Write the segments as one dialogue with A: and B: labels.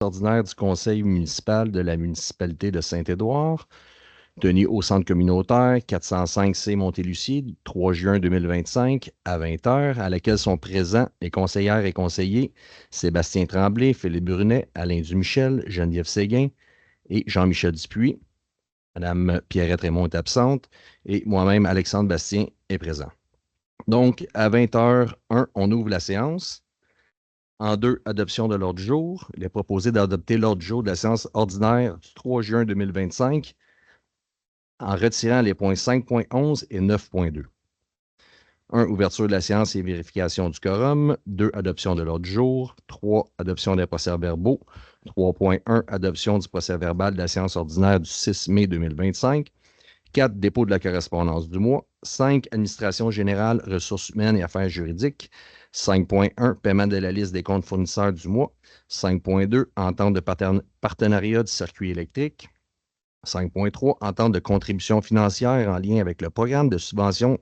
A: ordinaire du conseil municipal de la municipalité de Saint-Édouard, tenu au centre communautaire 405C Montélucier, 3 juin 2025 à 20 heures, à laquelle sont présents les conseillères et conseillers Sébastien Tremblay, Philippe Brunet, Alain Dumichel, Geneviève Séguin et Jean-Michel Dupuis. Madame Pierrette Raymond est absente et moi-même, Alexandre Bastien, est présent. Donc, à 20h01, on ouvre la séance. En 2, adoption de l'ordre du jour. Il est proposé d'adopter l'ordre du jour de la séance ordinaire du 3 juin 2025 en retirant les points 5.11 et 9.2. 1. Ouverture de la séance et vérification du quorum. 2. Adoption de l'ordre du jour. 3. Adoption des procès-verbaux. 3.1. Adoption du procès-verbal de la séance ordinaire du 6 mai 2025. 4. Dépôt de la correspondance du mois. 5. Administration générale, ressources humaines et affaires juridiques. 5.1. Paiement de la liste des comptes fournisseurs du mois. 5.2. Entente de partenariat du circuit électrique. 5.3. Entente de contribution financière en lien avec le programme de subvention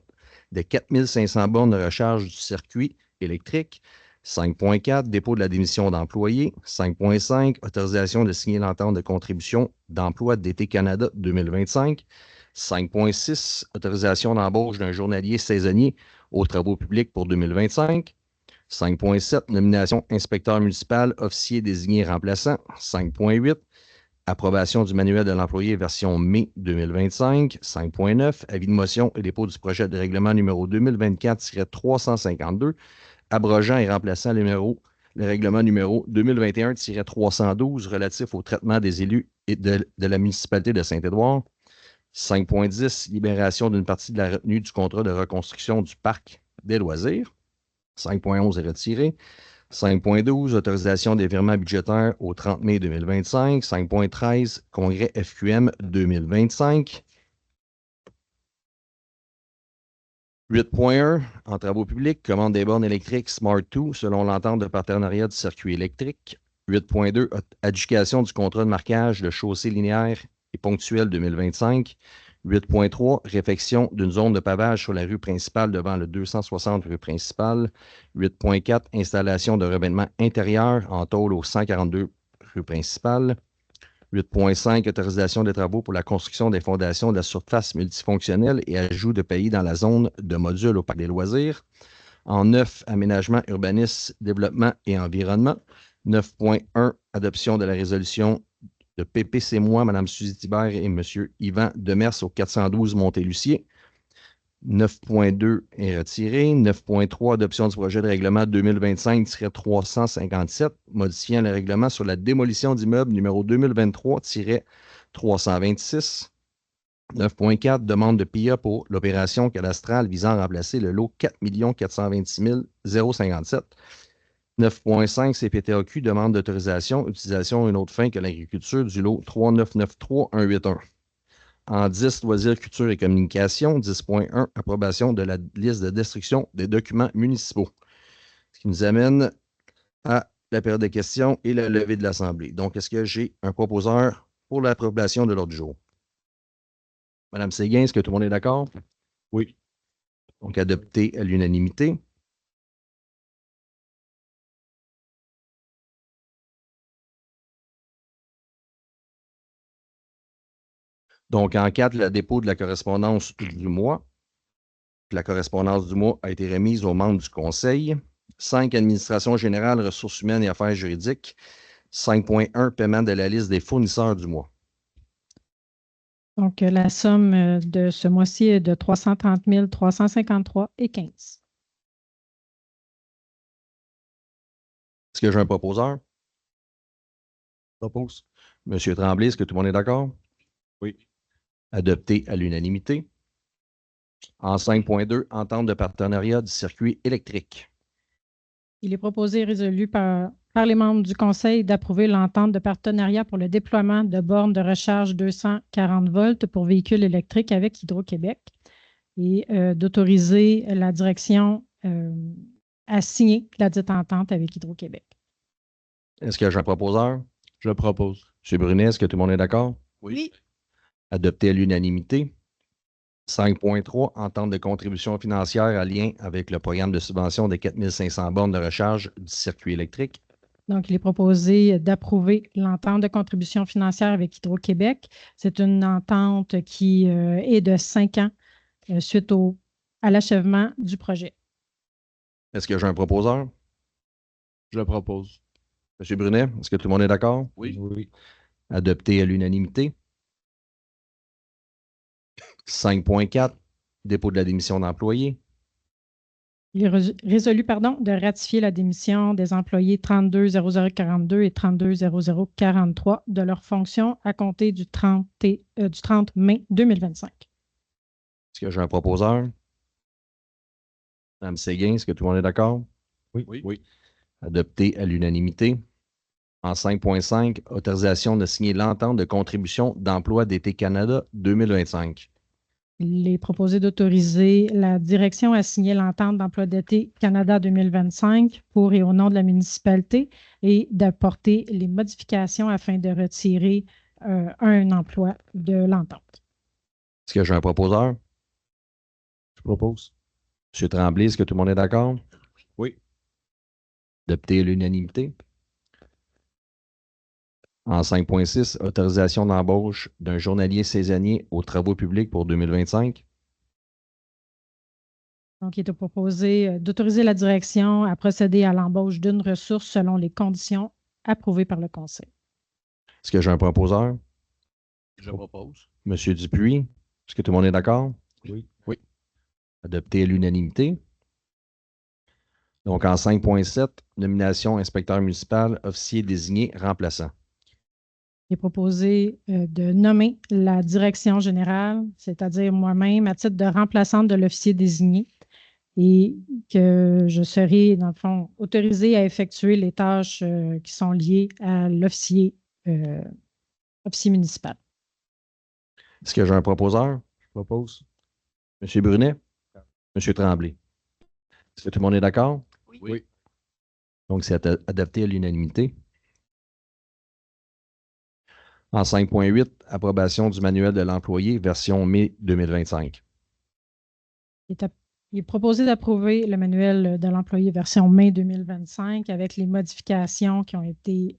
A: de 4 500 bornes de recharge du circuit électrique. 5.4. Dépôt de la démission d'employés. 5.5. Autorisation de signer l'entente de contribution d'emploi d'été Canada 2025. 5.6. Autorisation d'embauche d'un journalier saisonnier aux travaux publics pour 2025. 5.7. Nomination inspecteur municipal, officier désigné remplaçant. 5.8. Approbation du manuel de l'employé version mai 2025. 5.9. Avis de motion et dépôt du projet de règlement numéro 2024-352, abrogeant et remplaçant le règlement numéro 2021-312 relatif au traitement des élus et de la municipalité de Saint-Édouard. 5.10. Libération d'une partie de la retenue du contrat de reconstruction du parc des loisirs. 5.11 est retiré. 5.12, autorisation des virements budgétaires au 30 mai 2025. 5.13, congrès FQM 2025. 8.1, en travaux publics, commande des bornes électriques Smart 2 selon l'entente de partenariat du circuit électrique. 8.2, adjudication du contrat de marquage de chaussée linéaire et ponctuelle 2025. 8.3, réfection d'une zone de pavage sur la rue principale devant le 260 rue principale. 8.4, installation de revêtement intérieur en tôle au 142 rue principale. 8.5, autorisation des travaux pour la construction des fondations de la surface multifonctionnelle et ajout de pays dans la zone de module au parc des loisirs. En 9, aménagement, urbanisme, développement et environnement. 9.1, adoption de la résolution de PPC moi, Mme Suzy Thibert et M. Yvan Demers au 412 Montélucier. 9.2 est retiré. 9.3, adoption du projet de règlement 2025-357, modifiant le règlement sur la démolition d'immeubles numéro 2023-326. 9.4, demande de PIA pour l'opération cadastrale visant à remplacer le lot 4 426 057. 9.5, CPTAQ, demande d'autorisation, utilisation à une autre fin que l'agriculture du lot 3993181. En 10, loisirs, culture et communication. 10.1, approbation de la liste de destruction des documents municipaux. Ce qui nous amène à la période de questions et la levée de l'Assemblée. Donc, est-ce que j'ai un proposeur pour l'approbation de l'ordre du jour? Madame Séguin, est-ce que tout le monde est d'accord?
B: Oui.
A: Donc, adopté à l'unanimité. Donc, en 4, le dépôt de la correspondance du mois. La correspondance du mois a été remise aux membres du Conseil. 5, administration générale, ressources humaines et affaires juridiques. 5.1, paiement de la liste des fournisseurs du mois.
C: Donc, la somme de ce mois-ci est de 330 353,15.
A: Est-ce que j'ai un proposeur?
B: Propose.
A: Monsieur Tremblay, est-ce que tout le monde est d'accord?
B: Oui.
A: Adopté à l'unanimité. En 5.2, entente de partenariat du circuit électrique.
C: Il est proposé et résolu par les membres du Conseil d'approuver l'entente de partenariat pour le déploiement de bornes de recharge 240 volts pour véhicules électriques avec Hydro-Québec et d'autoriser la direction à signer la dite entente avec Hydro-Québec.
A: Est-ce que j'ai un proposeur?
B: Je propose.
A: M. Brunet, est-ce que tout le monde est d'accord?
C: Oui.
A: Adopté à l'unanimité. 5.3, entente de contribution financière en lien avec le programme de subvention des 4 500 bornes de recharge du circuit électrique.
C: Donc, il est proposé d'approuver l'entente de contribution financière avec Hydro-Québec. C'est une entente qui est de 5 ans suite à l'achèvement du projet.
A: Est-ce que j'ai un proposeur?
B: Je le propose.
A: M. Brunet, est-ce que tout le monde est d'accord?
B: Oui. Oui.
A: Adopté à l'unanimité. 5.4, dépôt de la démission d'employé.
C: Il est résolu de ratifier la démission des employés 320042 et 320043 de leurs fonctions à compter du 30 mai 2025.
A: Est-ce que j'ai un proposeur? Mme Séguin, est-ce que tout le monde est d'accord?
B: Oui. Oui.
A: Adopté à l'unanimité. En 5.5, autorisation de signer l'entente de contribution d'emploi d'été Canada 2025.
C: Il est proposé d'autoriser la direction à signer l'entente d'emploi d'été Canada 2025 pour et au nom de la municipalité et d'apporter les modifications afin de retirer un emploi de l'entente.
A: Est-ce que j'ai un proposeur?
B: Je propose.
A: M. Tremblay, est-ce que tout le monde est d'accord?
B: Oui.
A: Adopté à l'unanimité. En 5.6, autorisation d'embauche d'un journalier saisonnier aux travaux publics pour 2025.
C: Donc, il est proposé d'autoriser la direction à procéder à l'embauche d'une ressource selon les conditions approuvées par le Conseil.
A: Est-ce que j'ai un proposeur?
B: Je propose.
A: M. Dupuis, est-ce que tout le monde est d'accord?
B: Oui. Oui.
A: Adopté à l'unanimité. Donc, en 5.7, nomination inspecteur municipal, officier désigné, remplaçant.
C: Il est proposé de nommer la direction générale, c'est-à-dire moi-même, à titre de remplaçante de l'officier désigné, et que je serai, dans le fond, autorisée à effectuer les tâches qui sont liées à l'officier municipal.
A: Est-ce que j'ai un proposeur?
B: Je propose.
A: M. Brunet? M. Tremblay? Est-ce que tout le monde est d'accord?
B: Oui.
A: Donc, c'est adopté à l'unanimité. En 5.8, approbation du manuel de l'employé, version mai 2025.
C: Il est proposé d'approuver le manuel de l'employé version mai 2025 avec les modifications qui ont été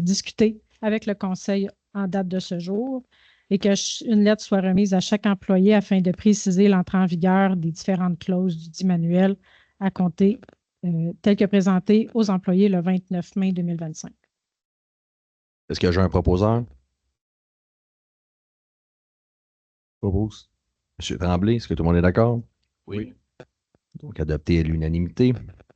C: discutées avec le Conseil en date de ce jour et qu'une lettre soit remise à chaque employé afin de préciser l'entrée en vigueur des différentes clauses du dit manuel à compter tel que présenté aux employés le 29 mai 2025.
A: Est-ce que j'ai un proposeur?
B: Je propose.
A: M. Tremblay, est-ce que tout le monde est d'accord?
B: Oui.
A: Donc, adopté à l'unanimité.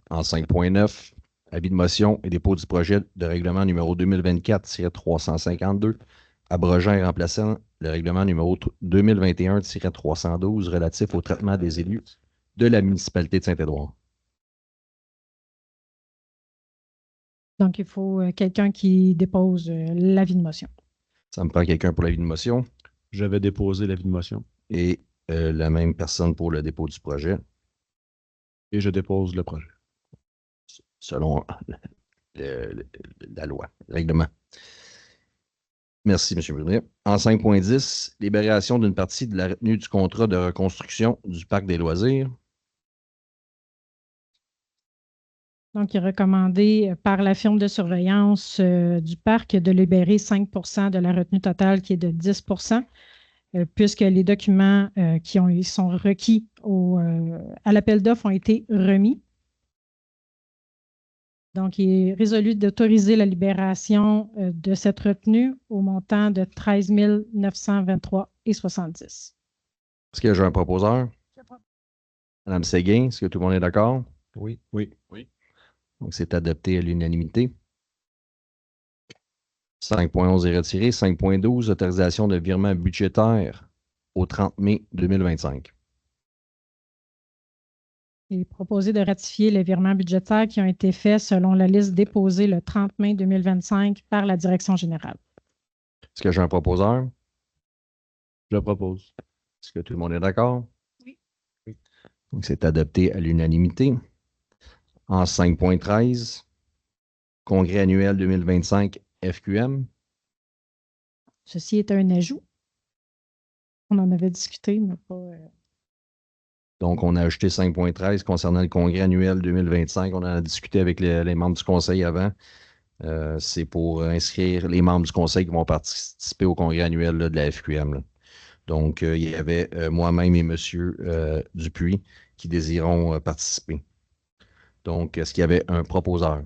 A: En 5.9, avis de motion et dépôt du projet de règlement numéro 2024-352, abrogeant et remplaçant le règlement numéro 2021-312 relatif au traitement des élus de la municipalité de Saint-Édouard.
C: Donc, il faut quelqu'un qui dépose l'avis de motion.
A: Ça me prend quelqu'un pour l'avis de motion
B: J'avais déposé l'avis de motion
A: et la même personne pour le dépôt du projet,
B: et je dépose le projet.
A: selon la loi, le règlement. Merci, M. Brunet. En 5.10, libération d'une partie de la retenue du contrat de reconstruction du parc des loisirs.
C: Donc, il est recommandé par la firme de surveillance du parc de libérer 5 de la retenue totale qui est de 10 puisque les documents qui sont requis à l'appel d'offres ont été remis. Donc, il est résolu d'autoriser la libération de cette retenue au montant de 13 923,70.
A: Est-ce que j'ai un proposeur? Mme Séguin, est-ce que tout le monde est d'accord?
B: Oui. Oui. Oui.
A: Donc, c'est adopté à l'unanimité. 5.11 est retiré. 5.12, autorisation de virement budgétaire au 30 mai 2025.
C: Il est proposé de ratifier les virements budgétaires qui ont été faits selon la liste déposée le 30 mai 2025 par la Direction générale.
A: Est-ce que j'ai un proposeur?
B: Je le propose.
A: Est-ce que tout le monde est d'accord?
C: Oui.
B: Oui.
A: Donc, c'est adopté à l'unanimité. En 5.13, congrès annuel 2025 FQM.
C: Ceci est un ajout. On en avait discuté, mais pas.
A: Donc, on a ajouté 5.13 concernant le congrès annuel 2025. On en a discuté avec les membres du conseil avant. C'est pour inscrire les membres du conseil qui vont participer au congrès annuel là, de la FQM. Là. Donc, il y avait moi-même et M. Dupuis qui désiront participer. Donc, est-ce qu'il y avait un proposeur?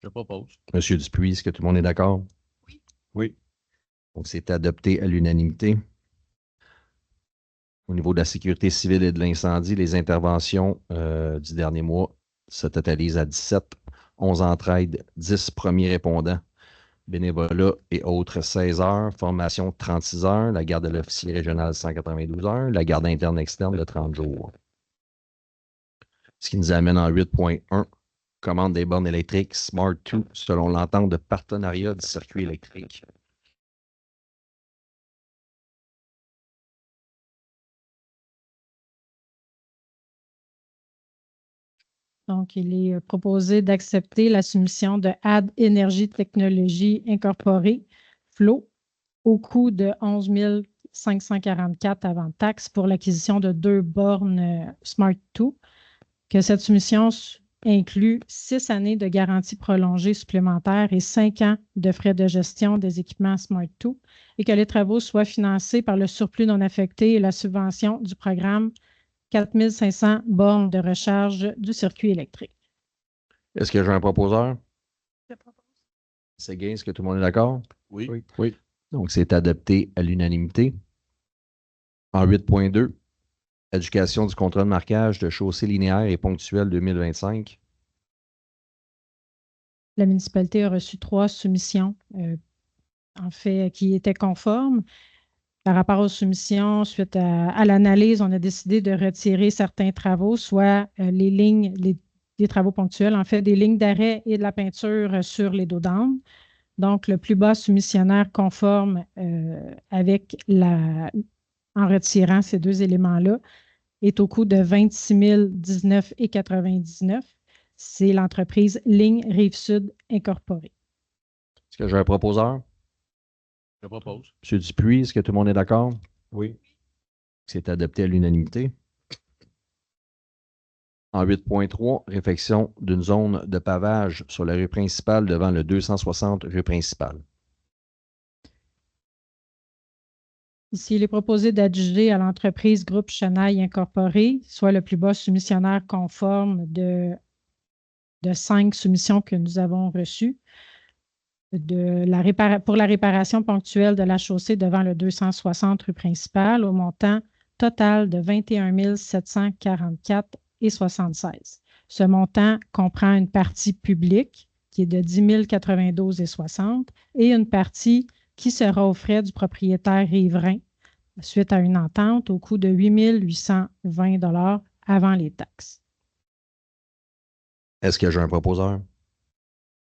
D: Je propose.
A: M. Dupuis, est-ce que tout le monde est d'accord?
B: Oui.
A: Donc, c'est adopté à l'unanimité. Au niveau de la sécurité civile et de l'incendie, les interventions du dernier mois se totalisent à 17, 11 entraides, 10 premiers répondants, bénévolat et autres 16 heures, formation 36 heures, la garde de l'officier régional 192 heures, la garde interne externe de 30 jours. Ce qui nous amène en 8.1, commande des bornes électriques Smart 2 selon l'entente de partenariat du circuit électrique.
C: Donc, il est proposé d'accepter la soumission de Add Energy Technologies Incorporée, FLO, au coût de 11 544 avant taxe pour l'acquisition de 2 bornes Smart 2, que cette soumission inclut 6 années de garantie prolongée supplémentaire et 5 ans de frais de gestion des équipements Smart 2 et que les travaux soient financés par le surplus non affecté et la subvention du programme 4 500 bornes de recharge du circuit électrique.
A: Est-ce que j'ai un proposeur?
C: Je propose.
A: C'est Gain, est-ce que tout le monde est d'accord?
D: Oui.
B: Oui.
A: Donc, c'est adopté à l'unanimité. En 8.2, éducation du contrat de marquage de chaussée linéaire et ponctuelle 2025.
C: La municipalité a reçu 3 soumissions, en fait, qui étaient conformes. Par rapport aux soumissions, suite à l'analyse, on a décidé de retirer certains travaux, soit les lignes, des travaux ponctuels, en fait, des lignes d'arrêt et de la peinture sur les dos d'âne. Donc, le plus bas soumissionnaire conforme en retirant ces 2 éléments-là est au coût de 26 019,99. C'est l'entreprise Ligne Rive-Sud Incorporée.
A: Est-ce que j'ai un proposeur?
D: Je propose.
A: M. Dupuis, est-ce que tout le monde est d'accord?
B: Oui.
A: C'est adopté à l'unanimité. En 8.3, réfection d'une zone de pavage sur la rue principale devant le 260 rue principale.
C: Ici, il est proposé d'adjuger à l'entreprise Groupe Chenaille Incorporée, soit le plus bas soumissionnaire conforme de 5 soumissions que nous avons reçues, pour la réparation ponctuelle de la chaussée devant le 260 rue principale au montant total de 21 744,76. Ce montant comprend une partie publique qui est de 10 092,60 et une partie qui sera aux frais du propriétaire riverain suite à une entente au coût de 8 820 avant les taxes.
A: Est-ce que j'ai un proposeur?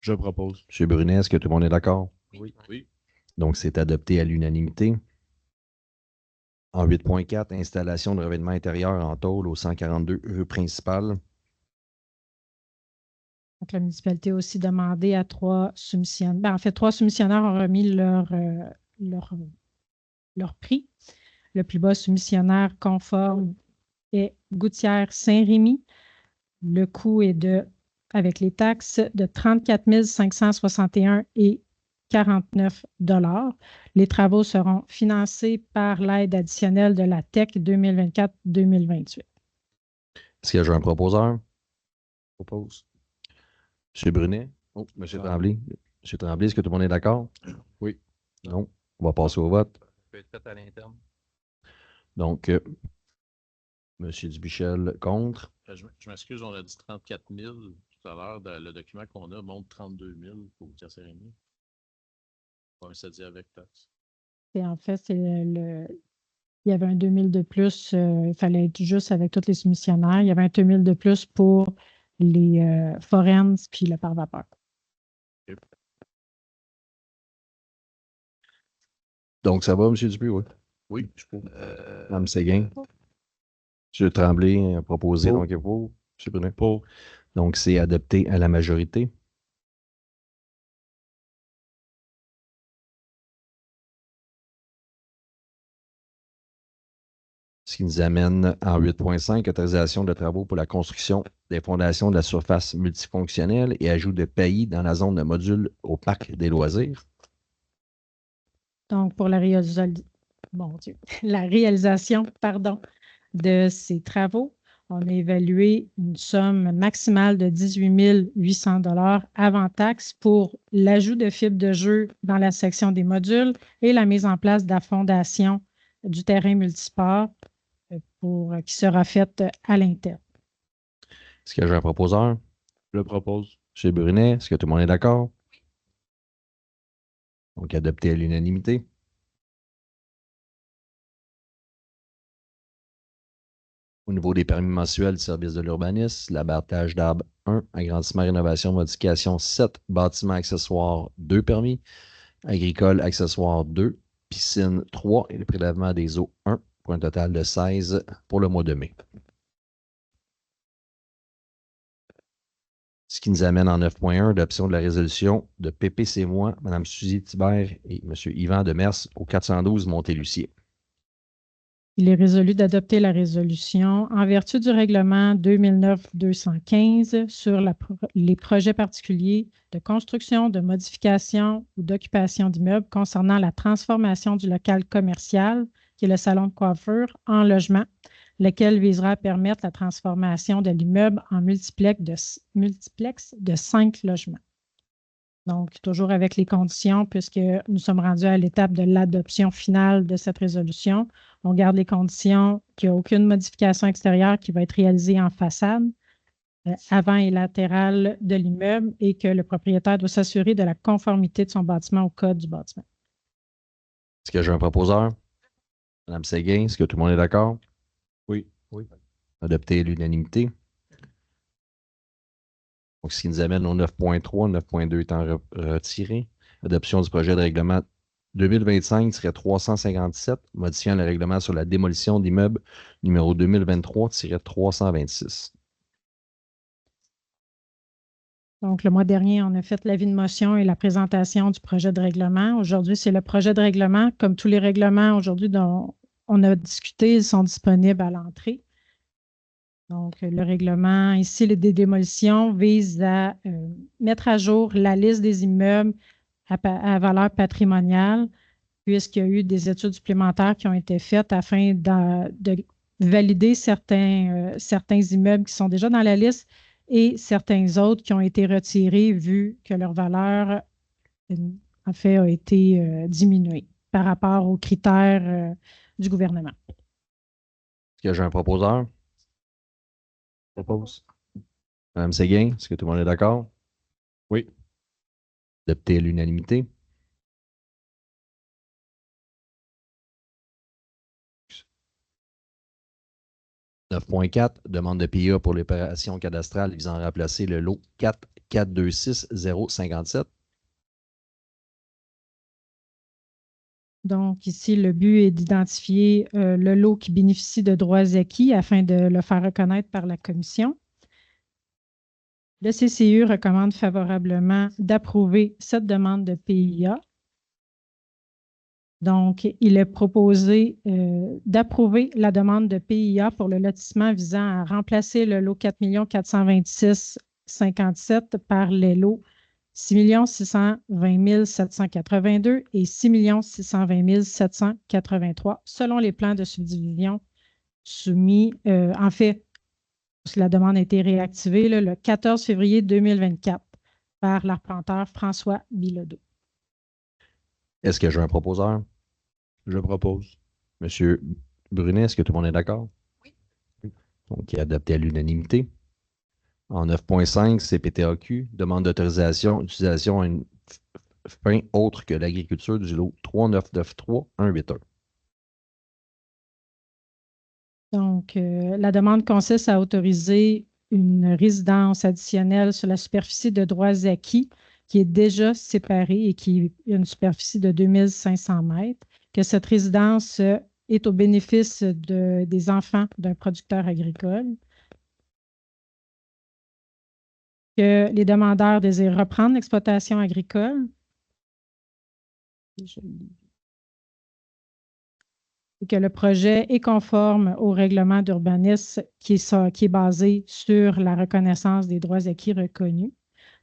B: Je propose.
A: M. Brunet, est-ce que tout le monde est d'accord?
D: Oui. Oui.
A: Donc, c'est adopté à l'unanimité. En 8.4, installation de revêtement intérieur en tôle au 142 rue principale.
C: Donc, la municipalité a aussi demandé à 3 soumissionnaires. En fait, 3 soumissionnaires ont remis leur prix. Le plus bas soumissionnaire conforme est Gouttière Saint-Rémy. Le coût est avec les taxes, de 34 561,49 $. Les travaux seront financés par l'aide additionnelle de la TEC 2024-2028.
A: Est-ce que j'ai un proposeur?
B: Je propose.
A: M. Brunet? Oh, M. Tremblay. M. Tremblay, est-ce que tout le monde est d'accord?
B: Oui.
A: Non. On va passer au vote.
D: Ça peut être fait à l'interne.
A: Donc, M. Dubichel contre.
D: Je m'excuse, on a dit 34 000 tout à l'heure. Le document qu'on a montre 32 000 pour Casséremy. Ouais, ça dit avec taxe.
C: Et en fait, il y avait un 2 000 de plus. Il fallait être juste avec tous les soumissionnaires. Il y avait un 2 000 de plus pour les forennes puis le pare-vapeur.
A: Donc, ça va, M. Dupuis? Oui.
D: Oui, je peux.
A: Mme Séguin. M. Tremblay a proposé,
B: Pour.
A: donc il est pour. M. Brunet.
B: Pour.
A: Donc, c'est adopté à la majorité. Ce Ce qui nous amène en 8.5, autorisation de travaux pour la construction des fondations de la surface multifonctionnelle et ajout de pays dans la zone de module au parc des loisirs.
C: Donc, pour la réalisation, de ces travaux, on a évalué une somme maximale de 18 800 $ avant taxe pour l'ajout de fibres de jeu dans la section des modules et la mise en place de la fondation du terrain multisport qui sera faite à l'interne.
A: Est-ce que j'ai un proposeur?
B: Je propose.
A: Chez Brunet, est-ce que tout le monde est d'accord? Donc, adopté à l'unanimité. Au niveau des permis mensuels du service de l'urbanisme, l'abattage d'arbres 1, agrandissement, rénovation, modification 7, bâtiment accessoire 2 permis, agricole accessoire 2, piscine 3 et le prélèvement des eaux 1 pour un total de 16 pour le mois de mai. Ce qui nous amène en 9.1, adoption de la résolution de PPC Moi, Mme Suzy Thibert et M. Yvan Demers au 412 Montélucier.
C: Il est résolu d'adopter la résolution en vertu du règlement 2009-215 sur les projets particuliers de construction, de modification ou d'occupation d'immeubles concernant la transformation du local commercial, qui est le salon de coiffure, en logement, lequel visera à permettre la transformation de l'immeuble en multiplex de 5 logements. Donc, toujours avec les conditions, puisque nous sommes rendus à l'étape de l'adoption finale de cette résolution. On garde les conditions qu'il n'y a aucune modification extérieure qui va être réalisée en façade, avant et latéral de l'immeuble et que le propriétaire doit s'assurer de la conformité de son bâtiment au code du bâtiment.
A: Est-ce que j'ai un proposeur? Mme Séguin, est-ce que tout le monde est d'accord?
B: Oui.
A: Adopté à l'unanimité. Donc, ce qui nous amène au 9.3, 9.2 étant retiré. Adoption du projet de règlement 2025-357, modifiant le règlement sur la démolition d'immeubles numéro 2023-326.
C: Donc, le mois dernier, on a fait l'avis de motion et la présentation du projet de règlement. Aujourd'hui, c'est le projet de règlement. Comme tous les règlements aujourd'hui dont on a discuté, ils sont disponibles à l'entrée. Donc, le règlement ici, des démolitions, vise à mettre à jour la liste des immeubles à valeur patrimoniale, puisqu'il y a eu des études supplémentaires qui ont été faites afin de valider certains immeubles qui sont déjà dans la liste et certains autres qui ont été retirés vu que leur valeur, en fait, a été diminuée par rapport aux critères du gouvernement.
A: Est-ce que j'ai un proposeur?
B: Propose.
A: Mme Séguin, est-ce que tout le monde est d'accord?
B: Oui.
A: Adopté à l'unanimité. « 9.4, demande de PIA pour l'opération cadastrale visant à remplacer le lot 4426057.
C: Donc, ici, le but est d'identifier le lot qui bénéficie de droits acquis afin de le faire reconnaître par la Commission. Le CCU recommande favorablement d'approuver cette demande de PIA. Donc, il est proposé d'approuver la demande de PIA pour le lotissement visant à remplacer le lot 4 426 57 par les lots 6 620 782 et 6 620 783 selon les plans de subdivision soumis. En fait, la demande a été réactivée le 14 février 2024 par l'arpenteur François Bilodeau.
A: Est-ce que j'ai un proposeur?
B: Je propose.
A: Monsieur Brunet, est-ce que tout le monde est d'accord?
B: Oui.
A: Donc, il est adopté à l'unanimité. En 9.5, CPTAQ, demande d'autorisation d'utilisation à une fin autre que l'agriculture du lot 3993181.
C: Donc, la demande consiste à autoriser une résidence additionnelle sur la superficie de droits acquis qui est déjà séparée et qui a une superficie de 2500 mètres, que cette résidence est au bénéfice des enfants d'un producteur agricole, que les demandeurs désirent reprendre l'exploitation agricole. et que le projet est conforme au règlement d'urbanisme qui est basé sur la reconnaissance des droits acquis reconnus.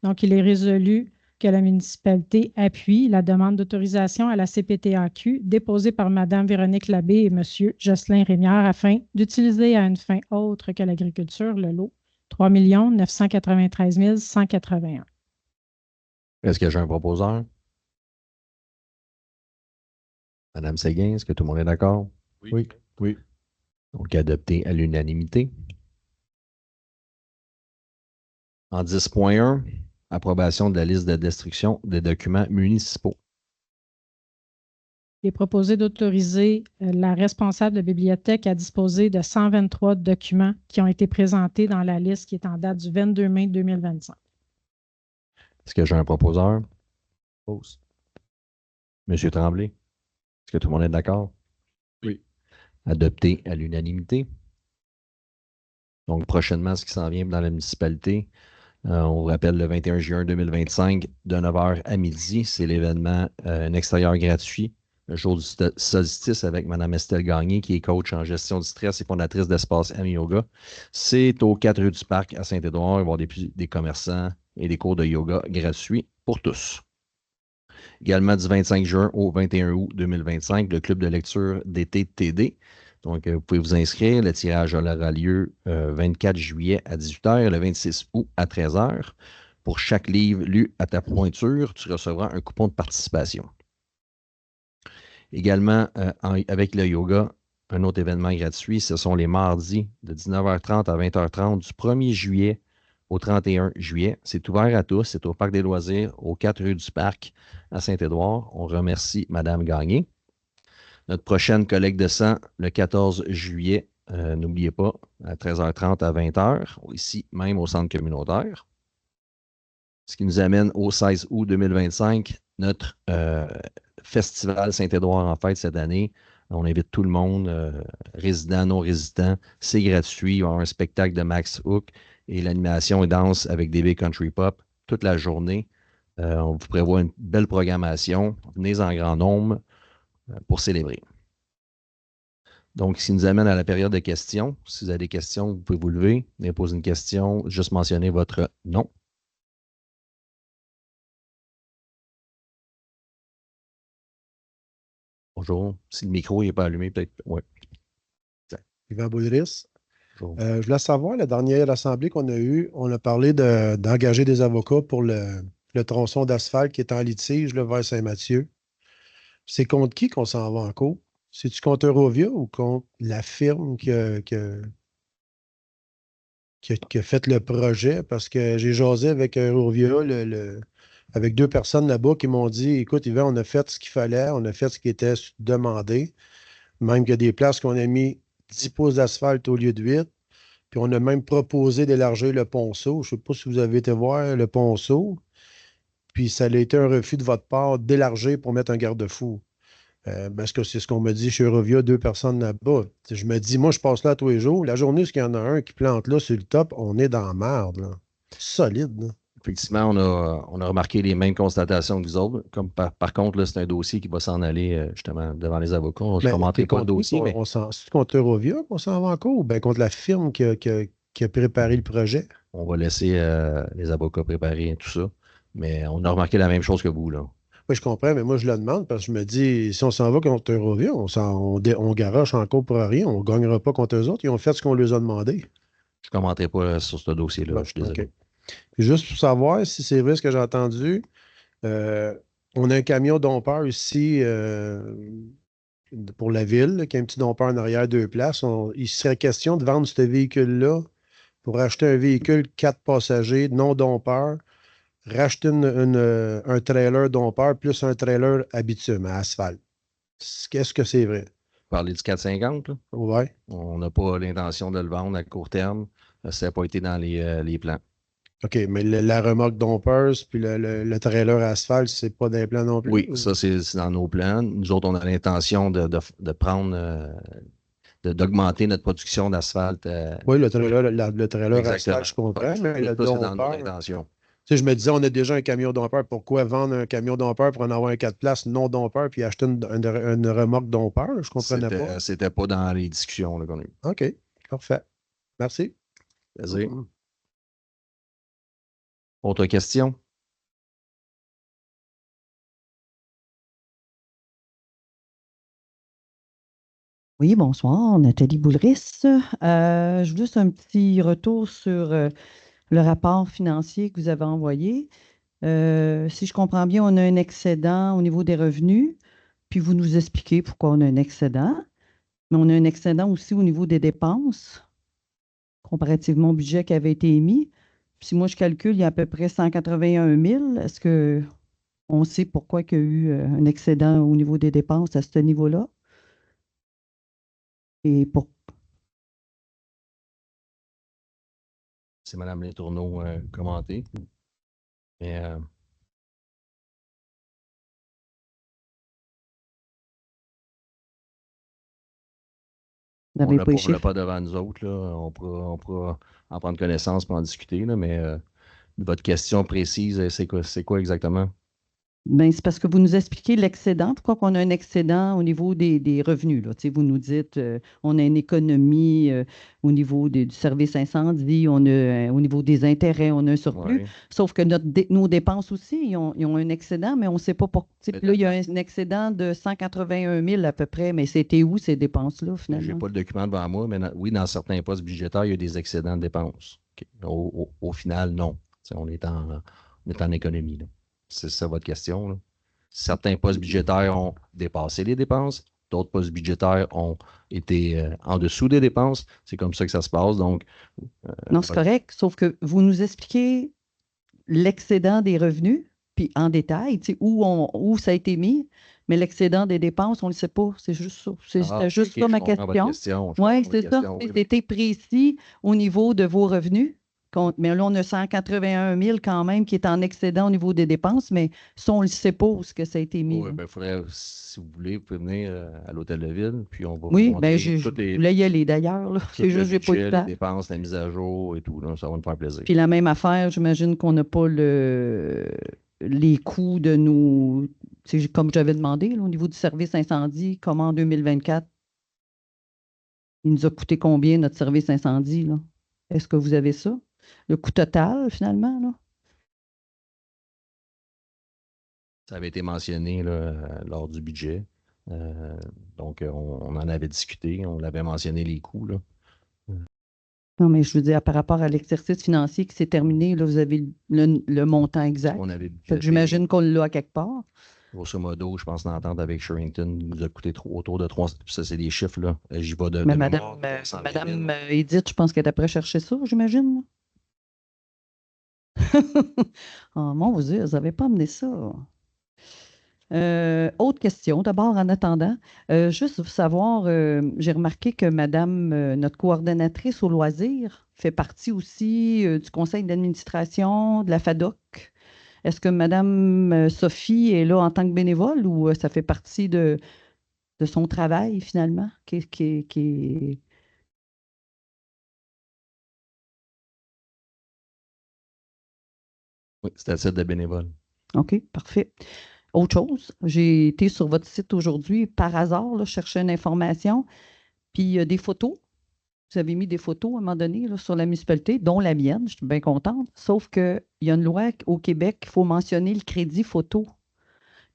C: Donc, il est résolu que la municipalité appuie la demande d'autorisation à la CPTAQ déposée par Mme Véronique Labbé et M. Jocelyn Rémière afin d'utiliser à une fin autre que l'agriculture le lot 3 993 181.
A: Est-ce que j'ai un proposeur? Madame Séguin, est-ce que tout le monde est d'accord?
B: Oui. Oui.
A: Donc, adopté à l'unanimité. En 10.1, approbation de la liste de destruction des documents municipaux.
C: Il est proposé d'autoriser la responsable de bibliothèque à disposer de 123 documents qui ont été présentés dans la liste qui est en date du 22 mai 2025.
A: Est-ce que j'ai un proposeur? Monsieur Tremblay, est-ce que tout le monde est d'accord?
B: Oui.
A: Adopté à l'unanimité. Donc, prochainement, ce qui s'en vient dans la municipalité, on vous rappelle le 21 juin 2025, de 9h à midi, c'est l'événement Un extérieur gratuit, le jour du solstice avec Mme Estelle Gagné, qui est coach en gestion du stress et fondatrice d'Espace M Yoga. C'est aux 4 rues du Parc à Saint-Édouard. Il va y avoir des commerçants et des cours de yoga gratuits pour tous. Également du 25 juin au 21 août 2025, le club de lecture d'été TD. Donc, vous pouvez vous inscrire. Le tirage aura lieu 24 juillet à 18h et le 26 août à 13h. Pour chaque livre lu à ta pointure, tu recevras un coupon de participation. Également, avec le yoga, un autre événement gratuit, ce sont les mardis de 19h30 à 20h30 du 1er juillet au 31 juillet. C'est ouvert à tous. C'est au Parc des loisirs, aux 4 rues du Parc à Saint-Édouard. On remercie Mme Gagné. Notre prochaine collecte de sang, le 14 juillet, n'oubliez pas, à 13h30 à 20h, ici même au centre communautaire. Ce qui nous amène au 16 août 2025, notre festival Saint-Édouard en fête cette année. On invite tout le monde, résidents, non résidents. C'est gratuit. Il va y avoir un spectacle de Max Hook et l'animation et danse avec DB Country Pop toute la journée. On vous prévoit une belle programmation. Venez en grand nombre pour célébrer. Donc, ce qui nous amène à la période de questions. Si vous avez des questions, vous pouvez vous lever, venir poser une question, juste mentionner votre nom. Bonjour. Si le micro n'est pas allumé, peut-être. Oui.
E: Yvan Boudris. Je voulais savoir, la dernière assemblée qu'on a eue, on a parlé d'engager des avocats pour le tronçon d'asphalte qui est en litige là, vers Saint-Mathieu. C'est contre qui qu'on s'en va en cours? C'est-tu contre Eurovia ou contre la firme qui a fait le projet? Parce que j'ai jasé avec Eurovia, avec 2 personnes là-bas qui m'ont dit, écoute, Yvan, on a fait ce qu'il fallait, on a fait ce qui était demandé. Même qu'il y a des places qu'on a mis 10 pouces d'asphalte au lieu de 8. Puis on a même proposé d'élargir le ponceau. Je ne sais pas si vous avez été voir le ponceau. Puis ça a été un refus de votre part d'élargir pour mettre un garde-fou. Parce que c'est ce qu'on me dit chez Eurovia, 2 personnes là-bas. Je me dis, moi, je passe là tous les jours. La journée, il y en a un qui plante là sur le top, on est dans la merde. Là. Solide. Là.
A: Effectivement, on a remarqué les mêmes constatations que vous autres. Comme par contre, là, c'est un dossier qui va s'en aller justement devant les avocats. Je ne commenterai pas le dossier. Mais...
E: C'est contre Eurovia qu'on s'en va encore ou bien contre la firme qui a préparé le projet?
A: On va laisser les avocats préparer tout ça. Mais on a remarqué la même chose que vous, là.
E: Oui, je comprends, mais moi, je le demande parce que je me dis, si on s'en va contre Eurovia, on garoche encore pour rien, on ne gagnera pas contre eux autres. Ils ont fait ce qu'on leur a demandé.
A: Je ne commenterai pas sur ce dossier-là,
E: Bon,
A: je suis désolé.
E: Okay. Puis juste pour savoir si c'est vrai ce que j'ai entendu, on a un camion dompeur ici pour la ville, là, qui a un petit dompeur en arrière 2 places. Il serait question de vendre ce véhicule-là pour acheter un véhicule 4 passagers non dompeur, racheter un trailer dompeur plus un trailer habituel à asphalte. Qu'est-ce que c'est vrai?
A: Parler du 450, là?
E: Oui.
A: On n'a pas l'intention de le vendre à court terme. Ça n'a pas été dans les plans.
E: OK, mais la remorque dompeuse puis le trailer asphalte, c'est pas dans les plans non plus?
A: Oui, ça, c'est dans nos plans. Nous autres, on a l'intention de prendre, d'augmenter notre production d'asphalte.
E: Oui, le trailer asphalte, je comprends, mais le
A: ça, c'est dans notre
E: dompeur,
A: intention.
E: sais, je me disais, on a déjà un camion dompeur. Pourquoi vendre un camion dompeur pour en avoir un 4 places non dompeur puis acheter une remorque dompeur? Je ne comprenais pas.
A: C'était pas dans les discussions là, qu'on a eues.
E: OK, parfait. Merci.
A: Plaisir. Autre question?
F: Oui, bonsoir, Nathalie Boulris. Je veux juste un petit retour sur le rapport financier que vous avez envoyé. Si je comprends bien, on a un excédent au niveau des revenus, puis vous nous expliquez pourquoi on a un excédent, mais on a un excédent aussi au niveau des dépenses, comparativement au budget qui avait été émis. Puis si moi je calcule, il y a à peu près 181 000. Est-ce qu'on sait pourquoi il y a eu un excédent au niveau des dépenses à ce niveau-là? Et pour
A: C'est Mme Letourneau commenté. Mais
F: vous n'avez pas les
A: on l'a
F: chiffres?
A: pas devant nous autres. Là. On pourra en prendre connaissance pour en discuter. Là, mais votre question précise, c'est quoi exactement?
F: Ben, c'est parce que vous nous expliquez l'excédent. Pourquoi qu'on a un excédent au niveau des revenus, là? Tu sais, vous nous dites on a une économie au niveau du service incendie, on a au niveau des intérêts, on a un surplus.
A: Ouais.
F: Sauf que nos dépenses aussi, ils ont un excédent, mais on ne sait pas pourquoi. Là, il y a un excédent de 181 000 à peu près, mais c'était où ces dépenses-là,
A: Je
F: finalement?
A: n'ai pas le document devant moi, mais oui, dans certains postes budgétaires, il y a des excédents de dépenses. OK. Au final, non. T'sais, on est en économie. Là. C'est ça votre question. Là. Certains postes budgétaires ont dépassé les dépenses, d'autres postes budgétaires ont été en dessous des dépenses. C'est comme ça que ça se passe. Donc,
F: Non, c'est correct, sauf que vous nous expliquez l'excédent des revenus, puis en détail, tu sais, où ça a été mis, mais l'excédent des dépenses, on ne le sait pas. C'est juste ça. C'était juste
A: OK,
F: ça
A: je
F: ma
A: comprends votre
F: question.
A: question. Je
F: Oui,
A: comprends votre
F: c'est ça.
A: question, oui.
F: C'était précis au niveau de vos revenus. Mais là, on a 181 000 quand même qui est en excédent au niveau des dépenses, mais ça, on ne le sait pas où ce que ça a été mis.
A: Oui,
F: là.
A: ben, faudrait, si vous voulez, vous pouvez venir à l'hôtel de ville, puis on va vous
F: Oui,
A: montrer
F: ben, je
A: toutes les,
F: voulais y aller d'ailleurs. là.
A: tout
F: C'est
A: le
F: juste que j'ai pas eu
A: budget,
F: de
A: les
F: temps.
A: dépenses, la mise à jour et tout. Là, ça va nous faire plaisir.
F: Puis la même affaire, j'imagine qu'on n'a pas les coûts de nos. Comme j'avais demandé, là, au niveau du service incendie, comment en 2024, il nous a coûté combien notre service incendie, là? Est-ce que vous avez ça? Le coût total, finalement, là?
A: Ça avait été mentionné là, lors du budget. Donc, on en avait discuté, on avait mentionné les coûts. Là.
F: Non, mais je veux dire, par rapport à l'exercice financier qui s'est terminé, là, vous avez le montant exact.
A: On avait
F: Fait que
A: budgété,
F: j'imagine qu'on l'a à quelque part.
A: grosso modo, je pense, l'entente avec Sherrington nous a coûté autour de 3. Ça, c'est des chiffres, là. J'y vais de
F: Mais
A: mémoire,
F: Madame,
A: 320 000.
F: Madame Edith, je pense qu'elle est après chercher ça, j'imagine. Oh mon Dieu, vous n'avez pas amené ça. Autre question, d'abord, en attendant, juste pour savoir, j'ai remarqué que Madame, notre coordonnatrice au loisir, fait partie aussi du conseil d'administration de la FADOC. Est-ce que Madame Sophie est là en tant que bénévole ou ça fait partie de son travail finalement?
A: Oui, c'était à titre de bénévole.
F: OK, parfait. Autre chose, j'ai été sur votre site aujourd'hui par hasard, là, chercher une information, puis il y a des photos. Vous avez mis des photos à un moment donné là, sur la municipalité, dont la mienne, je suis bien contente. Sauf qu'il y a une loi au Québec, il faut mentionner le crédit photo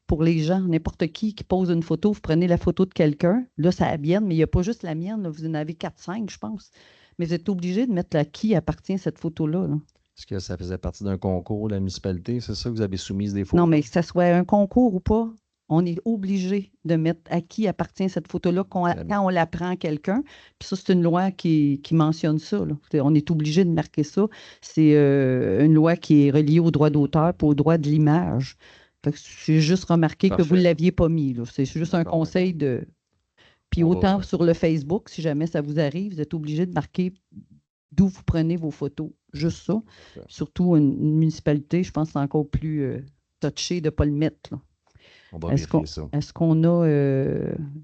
F: pour les gens. N'importe qui pose une photo, vous prenez la photo de quelqu'un. Là, c'est la mienne, mais il n'y a pas juste la mienne. Là, vous en avez 4-5, je pense. Mais vous êtes obligé de mettre à qui appartient cette photo-là. Là.
A: Est-ce que ça faisait partie d'un concours de la municipalité? C'est ça que vous avez soumis des photos?
F: Non, mais que ce soit un concours ou pas, on est obligé de mettre à qui appartient cette photo-là quand on la prend à quelqu'un. Puis ça, c'est une loi qui mentionne ça. Là. On est obligé de marquer ça. C'est une loi qui est reliée au droit d'auteur et au droit de l'image. Fait que j'ai juste remarqué que vous ne l'aviez pas mis. Là. C'est juste un conseil de. Puis autant sur le Facebook, si jamais ça vous arrive, vous êtes obligé de marquer d'où vous prenez vos photos. Juste ça.
A: Ouais.
F: Surtout une municipalité, je pense que c'est encore plus touché de ne pas le mettre. Là.
A: On va vérifier ça.
F: Est-ce qu'on a.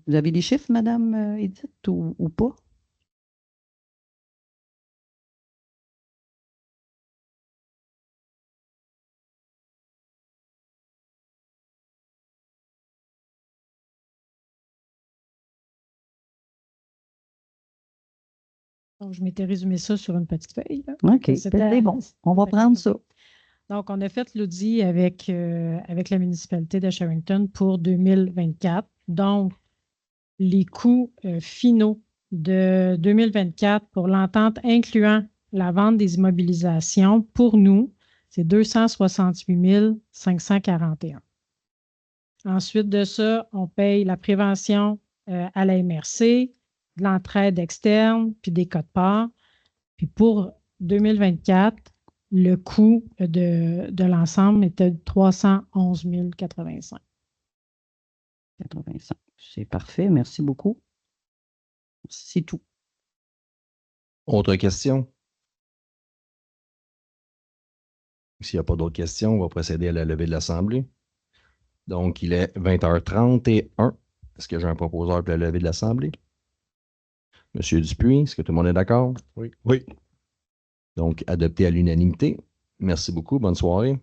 F: Vous avez les chiffres, Madame Edith, ou pas?
C: Donc, je m'étais résumé ça sur une petite feuille. Là.
F: OK,
C: C'était-
F: c'est bon. On va prendre ça.
C: Donc, on a fait l'audit avec la municipalité de Sherrington pour 2024. Donc, les coûts finaux de 2024 pour l'entente incluant la vente des immobilisations, pour nous, c'est 268 541. Ensuite de ça, on paye la prévention à la MRC, de l'entraide externe, puis des codes-parts. Puis pour 2024, le coût de l'ensemble était de 311 085.
F: 85. C'est parfait. Merci beaucoup. C'est tout.
A: Autre question? S'il n'y a pas d'autres questions, on va procéder à la levée de l'Assemblée. Donc, il est 20h31. Est-ce que j'ai un proposeur pour la levée de l'Assemblée? Monsieur Dupuis, est-ce que tout le monde est d'accord?
B: Oui.
A: Donc, adopté à l'unanimité. Merci beaucoup. Bonne soirée.